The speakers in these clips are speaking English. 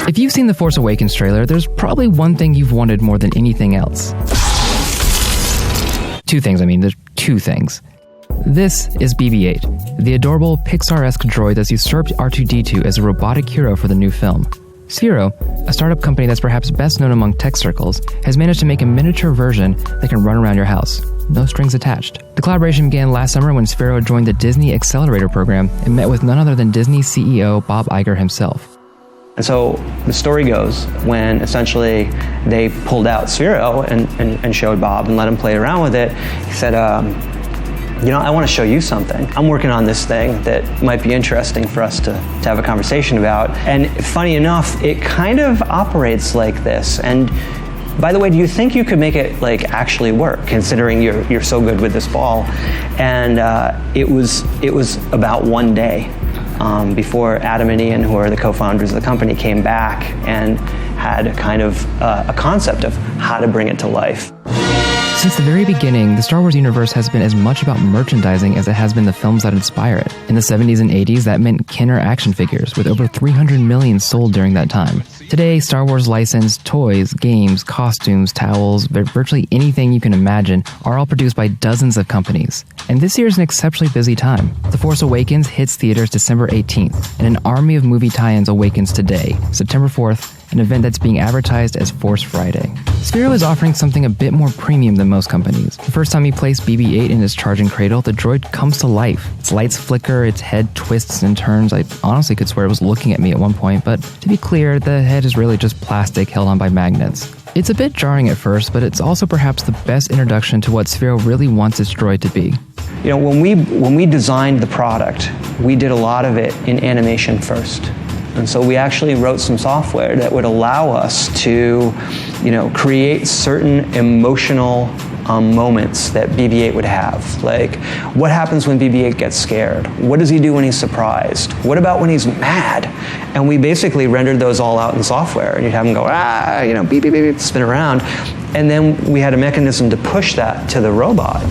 If you've seen the Force Awakens trailer, there's probably one thing you've wanted more than anything else. There's two things. This is BB-8, the adorable Pixar-esque droid that's usurped R2-D2 as a robotic hero for the new film. Sphero, a startup company that's perhaps best known among tech circles, has managed to make a miniature version that can run around your house. No strings attached. The collaboration began last summer when Sphero joined the Disney Accelerator program and met with none other than Disney CEO Bob Iger himself. And so the story goes when essentially they pulled out Sphero and showed Bob and let him play around with it. He said, I want to show you something. I'm working on this thing that might be interesting for us to have a conversation about. And funny enough, it kind of operates like this. And by the way, do you think you could make it actually work, considering you're so good with this ball? And it was about one day before Adam and Ian, who are the co-founders of the company, came back and had a concept of how to bring it to life. Since the very beginning, the Star Wars universe has been as much about merchandising as it has been the films that inspire it. In the 70s and 80s, that meant Kenner action figures, with over 300 million sold during that time. Today, Star Wars licensed toys, games, costumes, towels, virtually anything you can imagine are all produced by dozens of companies. And this year is an exceptionally busy time. The Force Awakens hits theaters December 18th, and an army of movie tie-ins awakens today, September 4th, an event that's being advertised as Force Friday. Sphero is offering something a bit more premium than most companies. The first time you place BB-8 in its charging cradle, the droid comes to life. Its lights flicker, its head twists and turns. I honestly could swear it was looking at me at one point, but to be clear, the head is really just plastic held on by magnets. It's a bit jarring at first, but it's also perhaps the best introduction to what Sphero really wants its droid to be. When we designed the product, we did a lot of it in animation first. And so we actually wrote some software that would allow us to, create certain emotional moments that BB-8 would have. Like, what happens when BB-8 gets scared? What does he do when he's surprised? What about when he's mad? And we basically rendered those all out in software. And you'd have him go, beep, beep, beep, spin around. And then we had a mechanism to push that to the robot.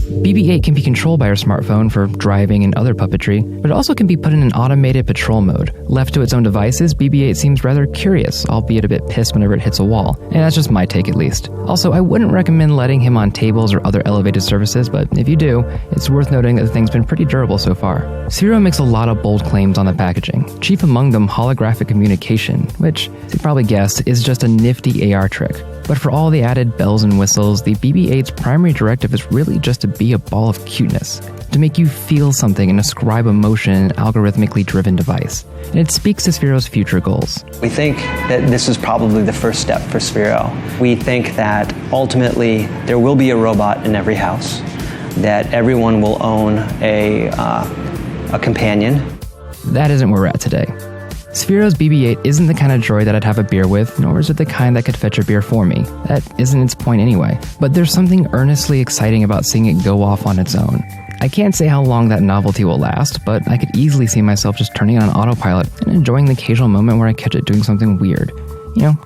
BB-8 can be controlled by your smartphone for driving and other puppetry, but it also can be put in an automated patrol mode. Left to its own devices, BB-8 seems rather curious, albeit a bit pissed whenever it hits a wall. And that's just my take at least. Also, I wouldn't recommend letting him on tables or other elevated surfaces, but if you do, it's worth noting that the thing's been pretty durable so far. Sphero makes a lot of bold claims on the packaging, chief among them holographic communication, which, as you probably guessed, is just a nifty AR trick. But for all the added bells and whistles, the BB-8's primary directive is really just to be a ball of cuteness, to make you feel something and ascribe emotion in an algorithmically driven device. And it speaks to Sphero's future goals. We think that this is probably the first step for Sphero. We think that ultimately there will be a robot in every house, that everyone will own a companion. That isn't where we're at today. Sphero's BB-8 isn't the kind of droid that I'd have a beer with, nor is it the kind that could fetch a beer for me. That isn't its point anyway. But there's something earnestly exciting about seeing it go off on its own. I can't say how long that novelty will last, but I could easily see myself just turning it on autopilot and enjoying the occasional moment where I catch it doing something weird.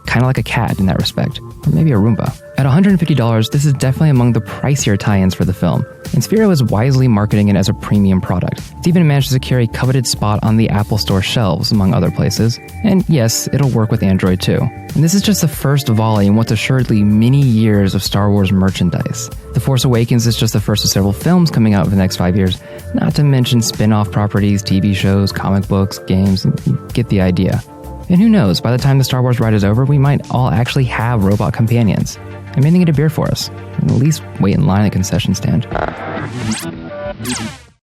Kind of like a cat in that respect. Or maybe a Roomba. At $150, this is definitely among the pricier tie-ins for the film, and Sphero is wisely marketing it as a premium product. It's even managed to secure a coveted spot on the Apple Store shelves, among other places. And yes, it'll work with Android too. And this is just the first volley in what's assuredly many years of Star Wars merchandise. The Force Awakens is just the first of several films coming out in the next 5 years, not to mention spin-off properties, TV shows, comic books, games, and you get the idea. And who knows, by the time the Star Wars ride is over, we might all actually have robot companions. I may get a beer for us, and at least wait in line at the concession stand.